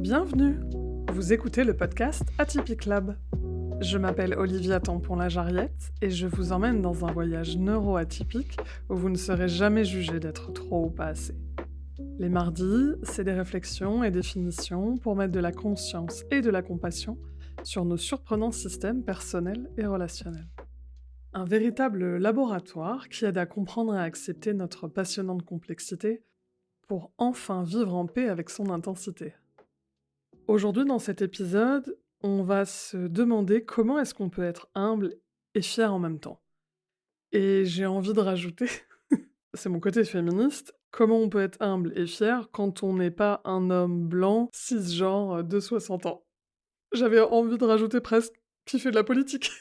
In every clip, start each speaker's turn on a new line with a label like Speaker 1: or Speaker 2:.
Speaker 1: Bienvenue! Vous écoutez le podcast Atypique Lab. Je m'appelle Olivia Tampon-Lajarriette et je vous emmène dans un voyage neuro-atypique où vous ne serez jamais jugé d'être trop ou pas assez. Les mardis, c'est des réflexions et définitions pour mettre de la conscience et de la compassion sur nos surprenants systèmes personnels et relationnels. Un véritable laboratoire qui aide à comprendre et à accepter notre passionnante complexité pour enfin vivre en paix avec son intensité. Aujourd'hui, dans cet épisode, on va se demander comment est-ce qu'on peut être humble et fier en même temps. Et j'ai envie de rajouter, c'est mon côté féministe, comment on peut être humble et fier quand on n'est pas un homme blanc, cisgenre, de 60 ans. J'avais envie de rajouter presque qui fait de la politique.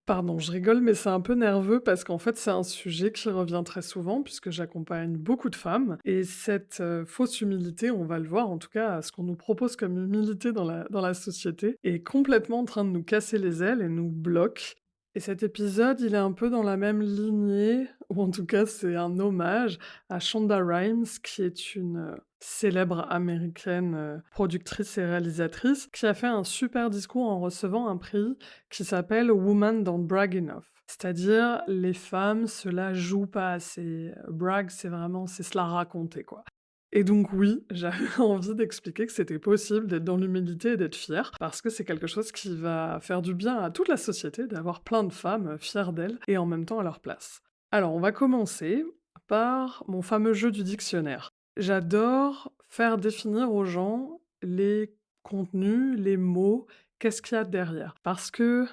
Speaker 1: Pardon, je rigole, mais c'est un peu nerveux parce qu'en fait, c'est un sujet qui revient très souvent puisque j'accompagne beaucoup de femmes et cette, fausse humilité, on va le voir en tout cas, ce qu'on nous propose comme humilité dans la société est complètement en train de nous casser les ailes et nous bloque et cet épisode, il est un peu dans la même lignée ou en tout cas, c'est un hommage à Shonda Rhimes qui est une, célèbre américaine, productrice et réalisatrice qui a fait un super discours en recevant un prix qui s'appelle Woman Don't Brag Enough. C'est-à-dire, les femmes se la jouent pas assez. Brag, c'est vraiment, c'est se la raconter, quoi. Et donc oui, j'avais envie d'expliquer que c'était possible d'être dans l'humilité et d'être fière, parce que c'est quelque chose qui va faire du bien à toute la société d'avoir plein de femmes fières d'elles et en même temps à leur place. Alors, on va commencer par mon fameux jeu du dictionnaire. J'adore faire définir aux gens les contenus, les mots, qu'est-ce qu'il y a derrière. Parce que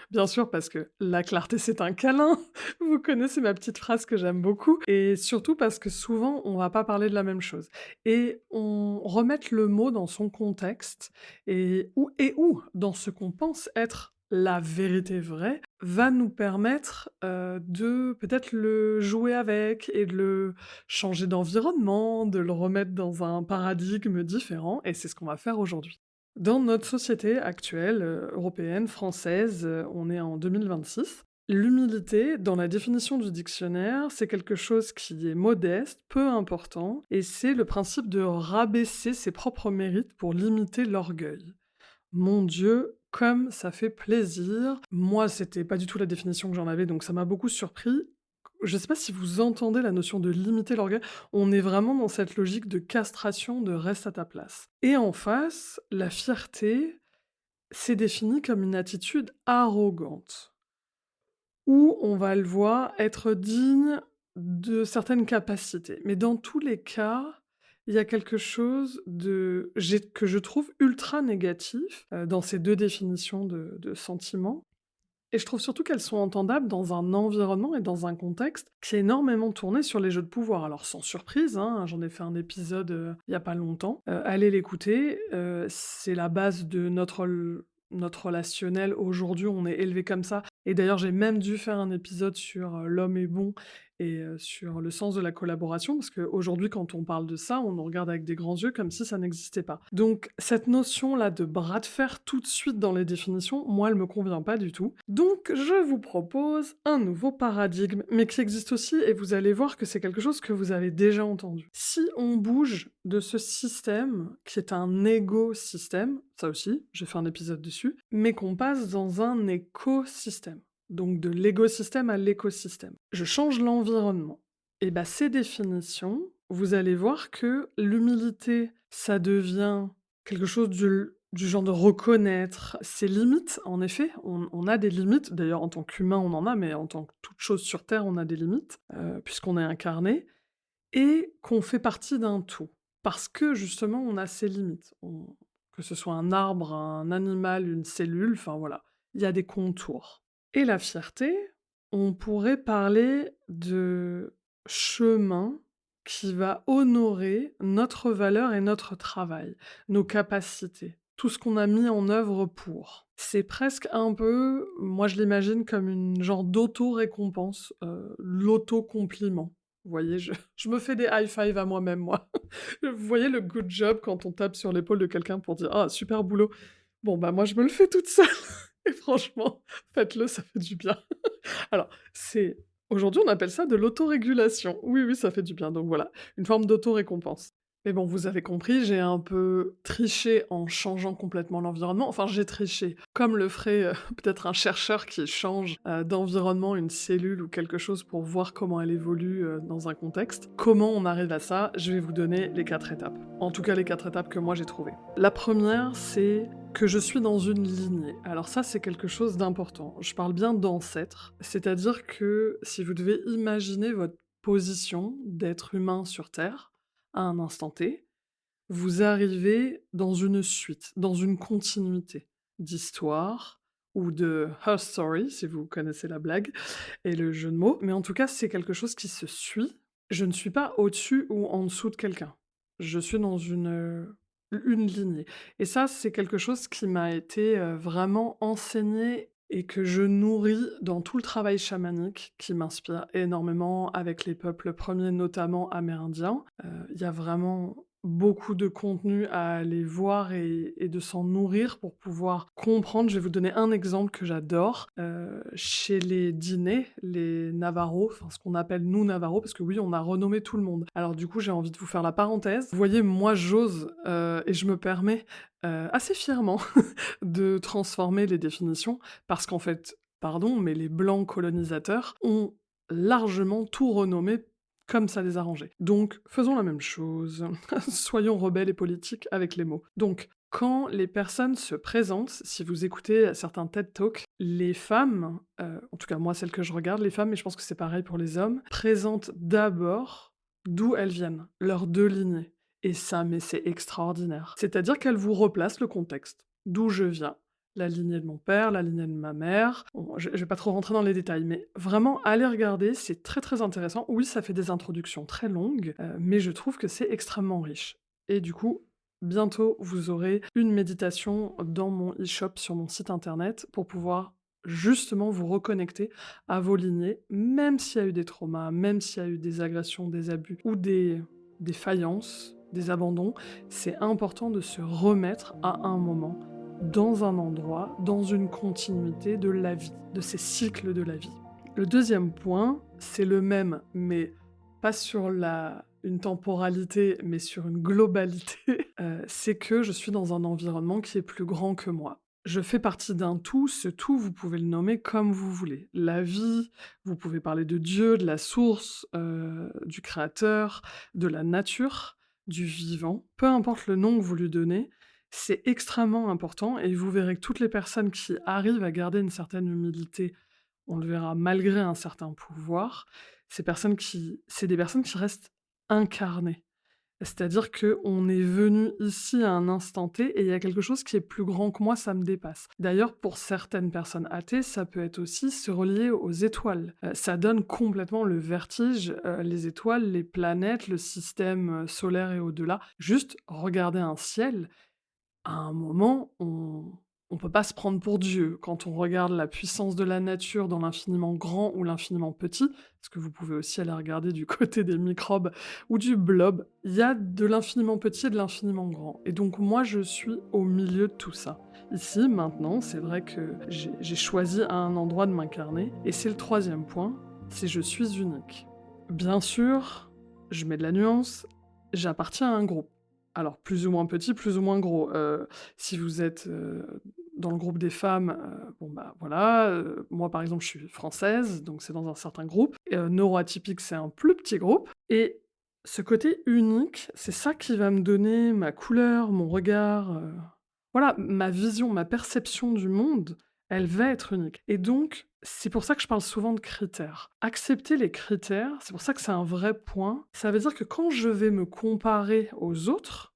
Speaker 1: bien sûr, parce que la clarté, c'est un câlin. Vous connaissez ma petite phrase que j'aime beaucoup. Et surtout parce que souvent, on va pas parler de la même chose. Et on remettre le mot dans son contexte et où dans ce qu'on pense être la vérité vraie, va nous permettre de peut-être le jouer avec et de le changer d'environnement, de le remettre dans un paradigme différent. Et c'est ce qu'on va faire aujourd'hui. Dans notre société actuelle, européenne, française, on est en 2026. L'humilité, dans la définition du dictionnaire, c'est quelque chose qui est modeste, peu important, et c'est le principe de rabaisser ses propres mérites pour limiter l'orgueil. Mon Dieu, comme ça fait plaisir! Moi, c'était pas du tout la définition que j'en avais, donc ça m'a beaucoup surpris. Je sais pas si vous entendez la notion de limiter l'orgueil, on est vraiment dans cette logique de castration, de reste à ta place. Et en face, la fierté, c'est défini comme une attitude arrogante, où on va le voir être digne de certaines capacités. Mais dans tous les cas, il y a quelque chose que je trouve ultra négatif dans ces deux définitions de sentiments. Et je trouve surtout qu'elles sont entendables dans un environnement et dans un contexte qui est énormément tourné sur les jeux de pouvoir. Alors sans surprise, hein, j'en ai fait un épisode, il y a pas longtemps, allez l'écouter, c'est la base de notre relationnel. Aujourd'hui, on est élevé comme ça et d'ailleurs, j'ai même dû faire un épisode sur, l'homme est bon et sur le sens de la collaboration parce qu'aujourd'hui, quand on parle de ça, on nous regarde avec des grands yeux comme si ça n'existait pas. Donc cette notion-là de bras de fer tout de suite dans les définitions, moi, elle me convient pas du tout. Donc je vous propose un nouveau paradigme, mais qui existe aussi et vous allez voir que c'est quelque chose que vous avez déjà entendu. Si on bouge de ce système, qui est un égo-système, ça aussi, j'ai fait un épisode dessus, mais qu'on passe dans un écosystème, donc de l'égosystème à l'écosystème. Je change l'environnement. Et bah ces définitions, vous allez voir que l'humilité, ça devient quelque chose du genre de reconnaître ses limites, en effet, on a des limites, d'ailleurs en tant qu'humain on en a, mais en tant que toute chose sur Terre on a des limites, puisqu'on est incarné, et qu'on fait partie d'un tout. Parce que justement on a ces limites, que ce soit un arbre, un animal, une cellule, enfin voilà, il y a des contours. Et la fierté, on pourrait parler de chemin qui va honorer notre valeur et notre travail, nos capacités, tout ce qu'on a mis en œuvre pour. C'est presque un peu, moi je l'imagine comme une genre d'auto-récompense, l'auto-compliment. Vous voyez, je me fais des high five à moi-même, moi. Vous voyez le good job quand on tape sur l'épaule de quelqu'un pour dire: «Ah super boulot». Bon bah moi je me le fais toute seule et franchement, faites-le, ça fait du bien. Alors, c'est aujourd'hui, on appelle ça de l'autorégulation. Oui, oui, ça fait du bien, donc voilà, une forme d'autorécompense. Et bon, vous avez compris, j'ai un peu triché en changeant complètement l'environnement. Enfin, j'ai triché, comme le ferait, peut-être un chercheur qui change, d'environnement une cellule ou quelque chose pour voir comment elle évolue, dans un contexte. Comment on arrive à ça? Je vais vous donner les 4 étapes. En tout cas, les 4 étapes que moi j'ai trouvées. La première, c'est que je suis dans une lignée. Alors ça, c'est quelque chose d'important. Je parle bien d'ancêtre, c'est-à-dire que si vous devez imaginer votre position d'être humain sur Terre, à un instant T, vous arrivez dans une suite, dans une continuité d'histoire ou de Her Story, si vous connaissez la blague et le jeu de mots, mais en tout cas, c'est quelque chose qui se suit. Je ne suis pas au-dessus ou en dessous de quelqu'un. Je suis dans une lignée et ça, c'est quelque chose qui m'a été, vraiment enseigné et que je nourris dans tout le travail chamanique qui m'inspire énormément avec les peuples premiers, notamment amérindiens. Il y a vraiment beaucoup de contenu à aller voir et de s'en nourrir pour pouvoir comprendre. Je vais vous donner un exemple que j'adore. Chez les Dinés, les Navajos, enfin ce qu'on appelle nous Navajos, parce que oui, on a renommé tout le monde. Alors du coup, j'ai envie de vous faire la parenthèse. Vous voyez, moi j'ose et je me permets assez fièrement de transformer les définitions parce qu'en fait, pardon, mais les blancs colonisateurs ont largement tout renommé comme ça les arrangeait. Donc, faisons la même chose. Soyons rebelles et politiques avec les mots. Donc, quand les personnes se présentent, si vous écoutez certains TED Talks, les femmes, en tout cas moi celles que je regarde, les femmes, mais je pense que c'est pareil pour les hommes, présentent d'abord d'où elles viennent, leurs deux lignées. Et ça, mais c'est extraordinaire. C'est-à-dire qu'elles vous replacent le contexte. D'où je viens, la lignée de mon père, la lignée de ma mère. Bon, je vais pas trop rentrer dans les détails, mais vraiment, allez regarder, c'est très, très intéressant. Oui, ça fait des introductions très longues, mais je trouve que c'est extrêmement riche. Et du coup, bientôt, vous aurez une méditation dans mon e-shop sur mon site internet pour pouvoir justement vous reconnecter à vos lignées, même s'il y a eu des traumas, même s'il y a eu des agressions, des abus ou des faillances, des abandons, c'est important de se remettre à un moment dans un endroit, dans une continuité de la vie, de ces cycles de la vie. Le deuxième point, c'est le même, mais pas sur une temporalité, mais sur une globalité, c'est que je suis dans un environnement qui est plus grand que moi. Je fais partie d'un tout, ce tout, vous pouvez le nommer comme vous voulez. La vie, vous pouvez parler de Dieu, de la source, du créateur, de la nature, du vivant, peu importe le nom que vous lui donnez, c'est extrêmement important et vous verrez que toutes les personnes qui arrivent à garder une certaine humilité, on le verra malgré un certain pouvoir, c'est des personnes qui restent incarnées. C'est-à-dire qu'on est venu ici à un instant T et il y a quelque chose qui est plus grand que moi, ça me dépasse. D'ailleurs, pour certaines personnes athées, ça peut être aussi se relier aux étoiles. Ça donne complètement le vertige, les étoiles, les planètes, le système solaire et au-delà. Juste regarder un ciel, à un moment, on peut pas se prendre pour Dieu. Quand on regarde la puissance de la nature dans l'infiniment grand ou l'infiniment petit, parce que vous pouvez aussi aller regarder du côté des microbes ou du blob, il y a de l'infiniment petit et de l'infiniment grand. Et donc moi, je suis au milieu de tout ça. Ici, maintenant, c'est vrai que j'ai choisi à un endroit de m'incarner, et c'est le troisième point, c'est je suis unique. Bien sûr, je mets de la nuance, j'appartiens à un groupe. Alors, plus ou moins petit, plus ou moins gros. Si vous êtes, dans le groupe des femmes, bon, bah, voilà, moi, par exemple, je suis française, donc c'est dans un certain groupe. Neuroatypique, c'est un plus petit groupe et ce côté unique, c'est ça qui va me donner ma couleur, mon regard, voilà, ma vision, ma perception du monde, elle va être unique et donc c'est pour ça que je parle souvent de critères. Accepter les critères, c'est pour ça que c'est un vrai point. Ça veut dire que quand je vais me comparer aux autres,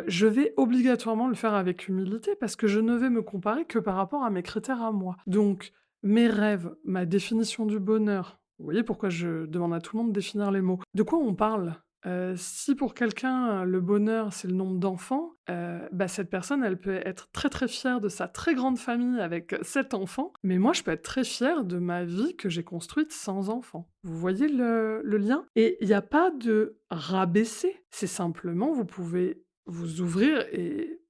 Speaker 1: je vais obligatoirement le faire avec humilité parce que je ne vais me comparer que par rapport à mes critères à moi. Donc mes rêves, ma définition du bonheur, vous voyez pourquoi je demande à tout le monde de définir les mots. De quoi on parle? Si pour quelqu'un, le bonheur, c'est le nombre d'enfants, bah, cette personne, elle peut être très, très fière de sa très grande famille avec 7 enfants, mais moi, je peux être très fière de ma vie que j'ai construite sans enfants. Vous voyez le lien? Et il y a pas de rabaisser, c'est simplement vous pouvez vous ouvrir et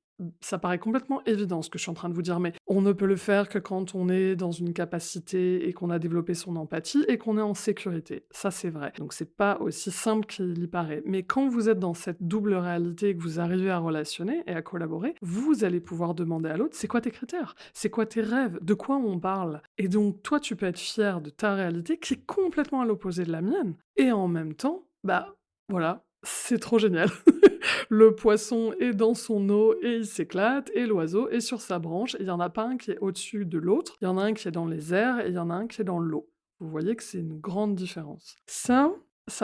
Speaker 1: ça paraît complètement évident ce que je suis en train de vous dire, mais on ne peut le faire que quand on est dans une capacité et qu'on a développé son empathie et qu'on est en sécurité. Ça, c'est vrai. Donc c'est pas aussi simple qu'il y paraît. Mais quand vous êtes dans cette double réalité et que vous arrivez à relationner et à collaborer, vous allez pouvoir demander à l'autre: «C'est quoi tes critères? C'est quoi tes rêves? De quoi on parle?» Et donc toi, tu peux être fier de ta réalité qui est complètement à l'opposé de la mienne et en même temps, bah, voilà, c'est trop génial. Le poisson est dans son eau et il s'éclate et l'oiseau est sur sa branche et il y en a pas un qui est au-dessus de l'autre, il y en a un qui est dans les airs et il y en a un qui est dans l'eau. Vous voyez que c'est une grande différence. Ça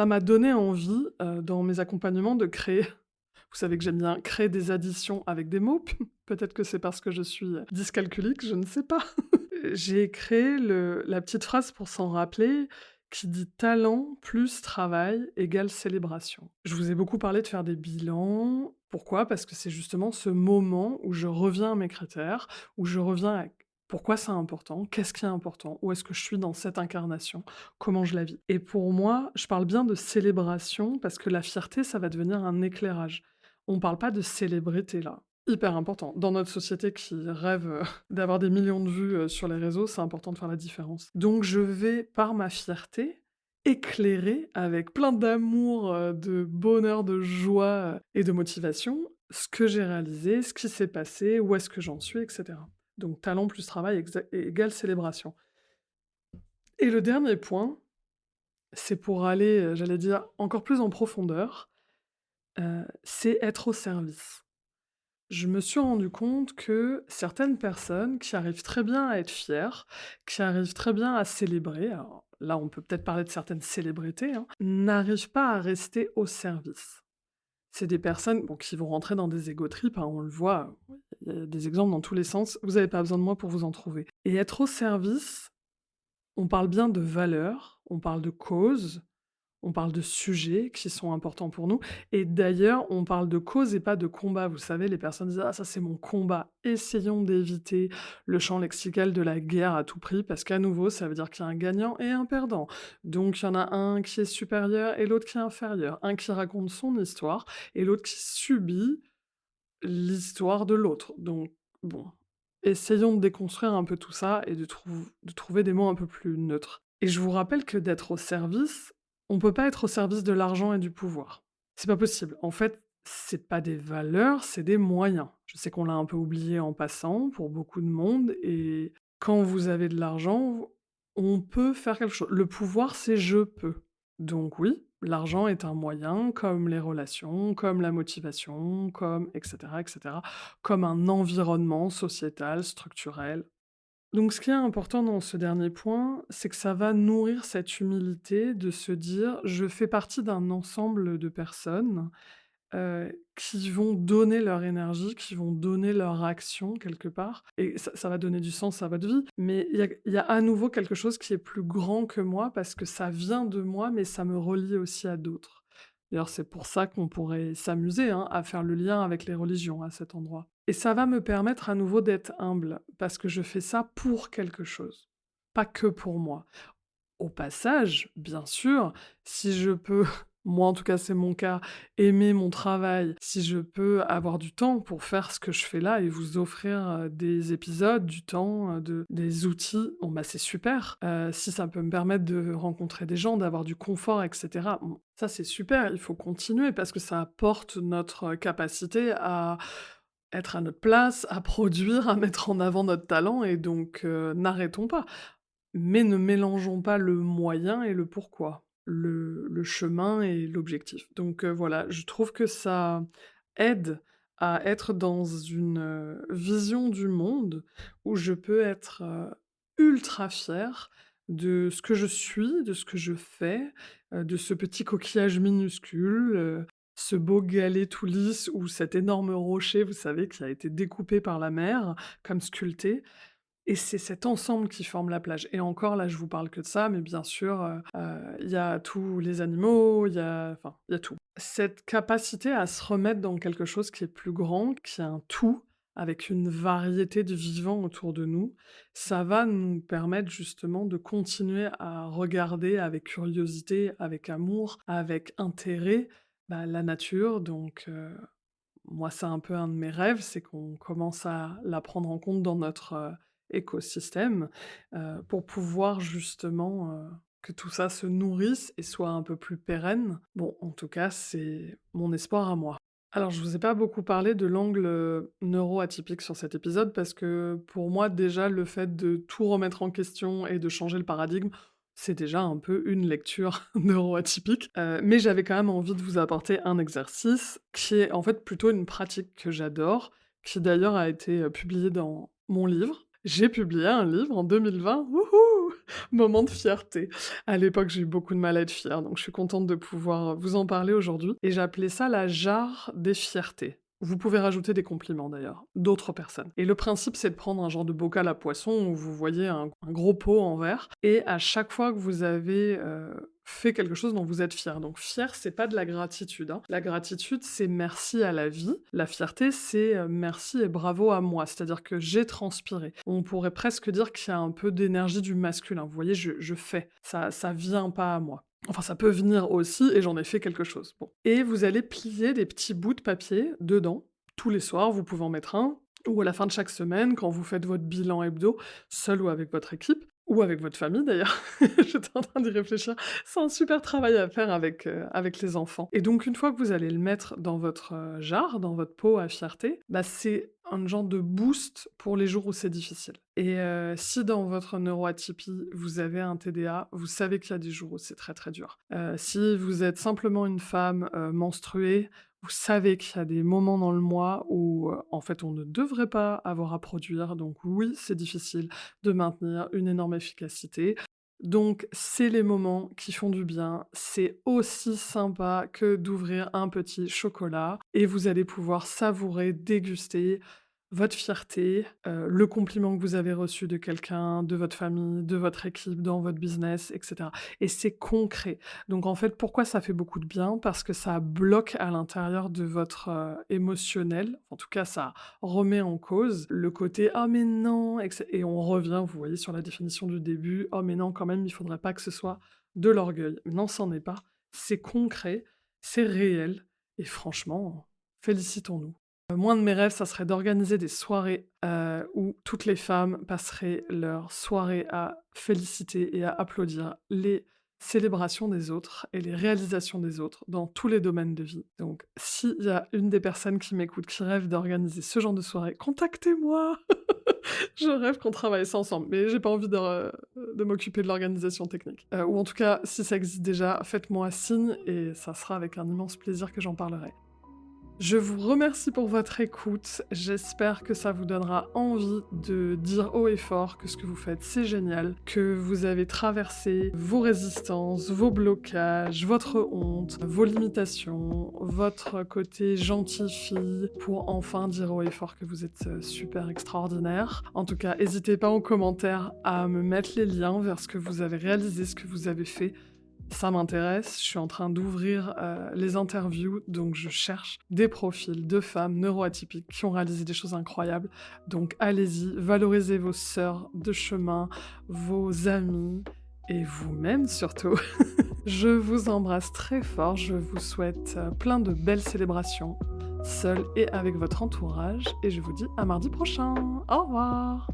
Speaker 1: m'a donné envie, dans mes accompagnements de créer vous savez que j'aime bien créer des additions avec des mots, peut-être que c'est parce que je suis, dyscalculique, je ne sais pas. J'ai créé la petite phrase pour s'en rappeler qui dit: «Talent plus travail égale célébration». Je vous ai beaucoup parlé de faire des bilans. Pourquoi? Parce que c'est justement ce moment où je reviens à mes critères, où je reviens à pourquoi c'est important, qu'est-ce qui est important, où est-ce que je suis dans cette incarnation, comment je la vis. Et pour moi, je parle bien de célébration parce que la fierté, ça va devenir un éclairage. On parle pas de célébrité là. Hyper important. Dans notre société qui rêve, d'avoir des millions de vues, sur les réseaux, c'est important de faire la différence. Donc je vais, par ma fierté, éclairer avec plein d'amour, de bonheur, de joie, et de motivation, ce que j'ai réalisé, ce qui s'est passé, où est-ce que j'en suis, et cetera. Donc talent plus travail égale célébration. Et le dernier point, c'est pour aller, j'allais dire, encore plus en profondeur, c'est être au service. Je me suis rendu compte que certaines personnes qui arrivent très bien à être fières, qui arrivent très bien à célébrer, alors là, on peut peut-être parler de certaines célébrités, hein, n'arrivent pas à rester au service. C'est des personnes, bon, qui vont rentrer dans des ego trips, hein, on le voit, il y a des exemples dans tous les sens, vous n'avez pas besoin de moi pour vous en trouver. Et être au service, on parle bien de valeurs, on parle de causes, on parle de sujets qui sont importants pour nous et d'ailleurs, on parle de cause et pas de combat. Vous savez, les personnes disent: «Ah ça, c'est mon combat». Essayons d'éviter le champ lexical de la guerre à tout prix parce qu'à nouveau, ça veut dire qu'il y a un gagnant et un perdant. Donc il y en a un qui est supérieur et l'autre qui est inférieur. Un qui raconte son histoire et l'autre qui subit l'histoire de l'autre. Donc bon, essayons de déconstruire un peu tout ça et de trouver des mots un peu plus neutres. Et je vous rappelle que d'être au service, on peut pas être au service de l'argent et du pouvoir. C'est pas possible. En fait, c'est pas des valeurs, c'est des moyens. Je sais qu'on l'a un peu oublié en passant pour beaucoup de monde et quand vous avez de l'argent, on peut faire quelque chose. Le pouvoir, c'est «je peux». Donc oui, l'argent est un moyen, comme les relations, comme la motivation, comme et cetera, comme un environnement sociétal, structurel. Donc ce qui est important dans ce dernier point, c'est que ça va nourrir cette humilité de se dire: «Je fais partie d'un ensemble de personnes, qui vont donner leur énergie, qui vont donner leur action quelque part» et ça va donner du sens à votre vie. Mais il y a à nouveau quelque chose qui est plus grand que moi parce que ça vient de moi, mais ça me relie aussi à d'autres. D'ailleurs, c'est pour ça qu'on pourrait s'amuser, hein, à faire le lien avec les religions à cet endroit. Et ça va me permettre à nouveau d'être humble, parce que je fais ça pour quelque chose, pas que pour moi. Au passage, bien sûr, si je peux, moi en tout cas c'est mon cas, aimer mon travail, si je peux avoir du temps pour faire ce que je fais là et vous offrir, des épisodes, du temps, des outils, bon bah c'est super. Si ça peut me permettre de rencontrer des gens, d'avoir du confort et cetera, bon, ça c'est super, il faut continuer parce que ça apporte notre capacité à être à notre place, à produire, à mettre en avant notre talent et donc n'arrêtons pas. Mais ne mélangeons pas le moyen et le pourquoi, le chemin et l'objectif. Donc voilà, je trouve que ça aide à être dans une, vision du monde où je peux être, ultra fière de ce que je suis, de ce que je fais, de ce petit coquillage minuscule, ce beau galet tout lisse ou cet énorme rocher, vous savez, qui a été découpé par la mer, comme sculpté. Et c'est cet ensemble qui forme la plage et encore là, je vous parle que de ça, mais bien sûr, il y a tous les animaux, il y a tout. Cette capacité à se remettre dans quelque chose qui est plus grand, qui est un tout, avec une variété de vivants autour de nous, ça va nous permettre justement de continuer à regarder avec curiosité, avec amour, avec intérêt, bah, la nature donc moi, c'est un peu un de mes rêves, c'est qu'on commence à la prendre en compte dans notre, écosystème, pour pouvoir justement, que tout ça se nourrisse et soit un peu plus pérenne. Bon, en tout cas, c'est mon espoir à moi. Alors, je vous ai pas beaucoup parlé de l'angle, neuroatypique sur cet épisode parce que pour moi, déjà, le fait de tout remettre en question et de changer le paradigme, c'est déjà un peu une lecture neuroatypique. Mais j'avais quand même envie de vous apporter un exercice qui est en fait plutôt une pratique que j'adore, qui d'ailleurs a été, publié dans mon livre. J'ai publié un livre en 2020, wouhou! Moment de fierté. À l'époque, j'ai eu beaucoup de mal à être fière, donc je suis contente de pouvoir vous en parler aujourd'hui et j'ai appelé ça la jarre des fiertés. Vous pouvez rajouter des compliments d'ailleurs, d'autres personnes. Et le principe, c'est de prendre un genre de bocal à poisson où vous voyez un gros pot en verre et à chaque fois que vous avez, fait quelque chose dont vous êtes fier. Donc fier, c'est pas de la gratitude, hein. La gratitude, c'est merci à la vie. La fierté, c'est, merci et bravo à moi, c'est-à-dire que j'ai transpiré. On pourrait presque dire qu'il y a un peu d'énergie du masculin. Vous voyez, je fais, ça vient pas à moi. Enfin, ça peut venir aussi et j'en ai fait quelque chose. Bon. Et vous allez plier des petits bouts de papier dedans. Tous les soirs, vous pouvez en mettre un, ou à la fin de chaque semaine, quand vous faites votre bilan hebdo, seul ou avec votre équipe, ou avec votre famille d'ailleurs. J'étais en train d'y réfléchir. C'est un super travail à faire avec les enfants. Et donc, une fois que vous allez le mettre dans votre jarre, dans votre pot à fierté, bah, c'est un genre de boost pour les jours où c'est difficile. Et si dans votre neuroatypie, vous avez un TDA, vous savez qu'il y a des jours où c'est très très dur. Si vous êtes simplement une femme menstruée, vous savez qu'il y a des moments dans le mois où, en fait, on ne devrait pas avoir à produire, donc oui, c'est difficile de maintenir une énorme efficacité. Donc c'est les moments qui font du bien, c'est aussi sympa que d'ouvrir un petit chocolat et vous allez pouvoir savourer, déguster votre fierté, le compliment que vous avez reçu de quelqu'un, de votre famille, de votre équipe, dans votre business, et cetera. Et c'est concret. Donc en fait, pourquoi ça fait beaucoup de bien? Parce que ça bloque à l'intérieur de votre, émotionnel. En tout cas, ça remet en cause le côté: «Ah mais non!» et on revient, vous voyez, sur la définition du début: «Oh mais non, quand même, il faudrait pas que ce soit de l'orgueil». Non, c'en est pas. C'est concret, c'est réel et franchement, félicitons-nous. Moi, un de mes rêves, ça serait d'organiser des soirées, où toutes les femmes passeraient leur soirée à féliciter et à applaudir les célébrations des autres et les réalisations des autres dans tous les domaines de vie. Donc s'il y a une des personnes qui m'écoute qui rêve d'organiser ce genre de soirée, contactez-moi! Je rêve qu'on travaille ça ensemble, mais j'ai pas envie de m'occuper de l'organisation technique. Ou en tout cas, si ça existe déjà, faites-moi signe et ça sera avec un immense plaisir que j'en parlerai. Je vous remercie pour votre écoute. J'espère que ça vous donnera envie de dire haut et fort que ce que vous faites, c'est génial, que vous avez traversé vos résistances, vos blocages, votre honte, vos limitations, votre côté gentille fille, pour enfin dire haut et fort que vous êtes super extraordinaire. En tout cas, n'hésitez pas en commentaire à me mettre les liens vers ce que vous avez réalisé, ce que vous avez fait. Ça m'intéresse, je suis en train d'ouvrir les interviews, donc je cherche des profils de femmes neuroatypiques qui ont réalisé des choses incroyables. Donc allez-y, valorisez vos sœurs de chemin, vos amis et vous-même surtout. Je vous embrasse très fort, je vous souhaite plein de belles célébrations, seule et avec votre entourage, et je vous dis à mardi prochain. Au revoir!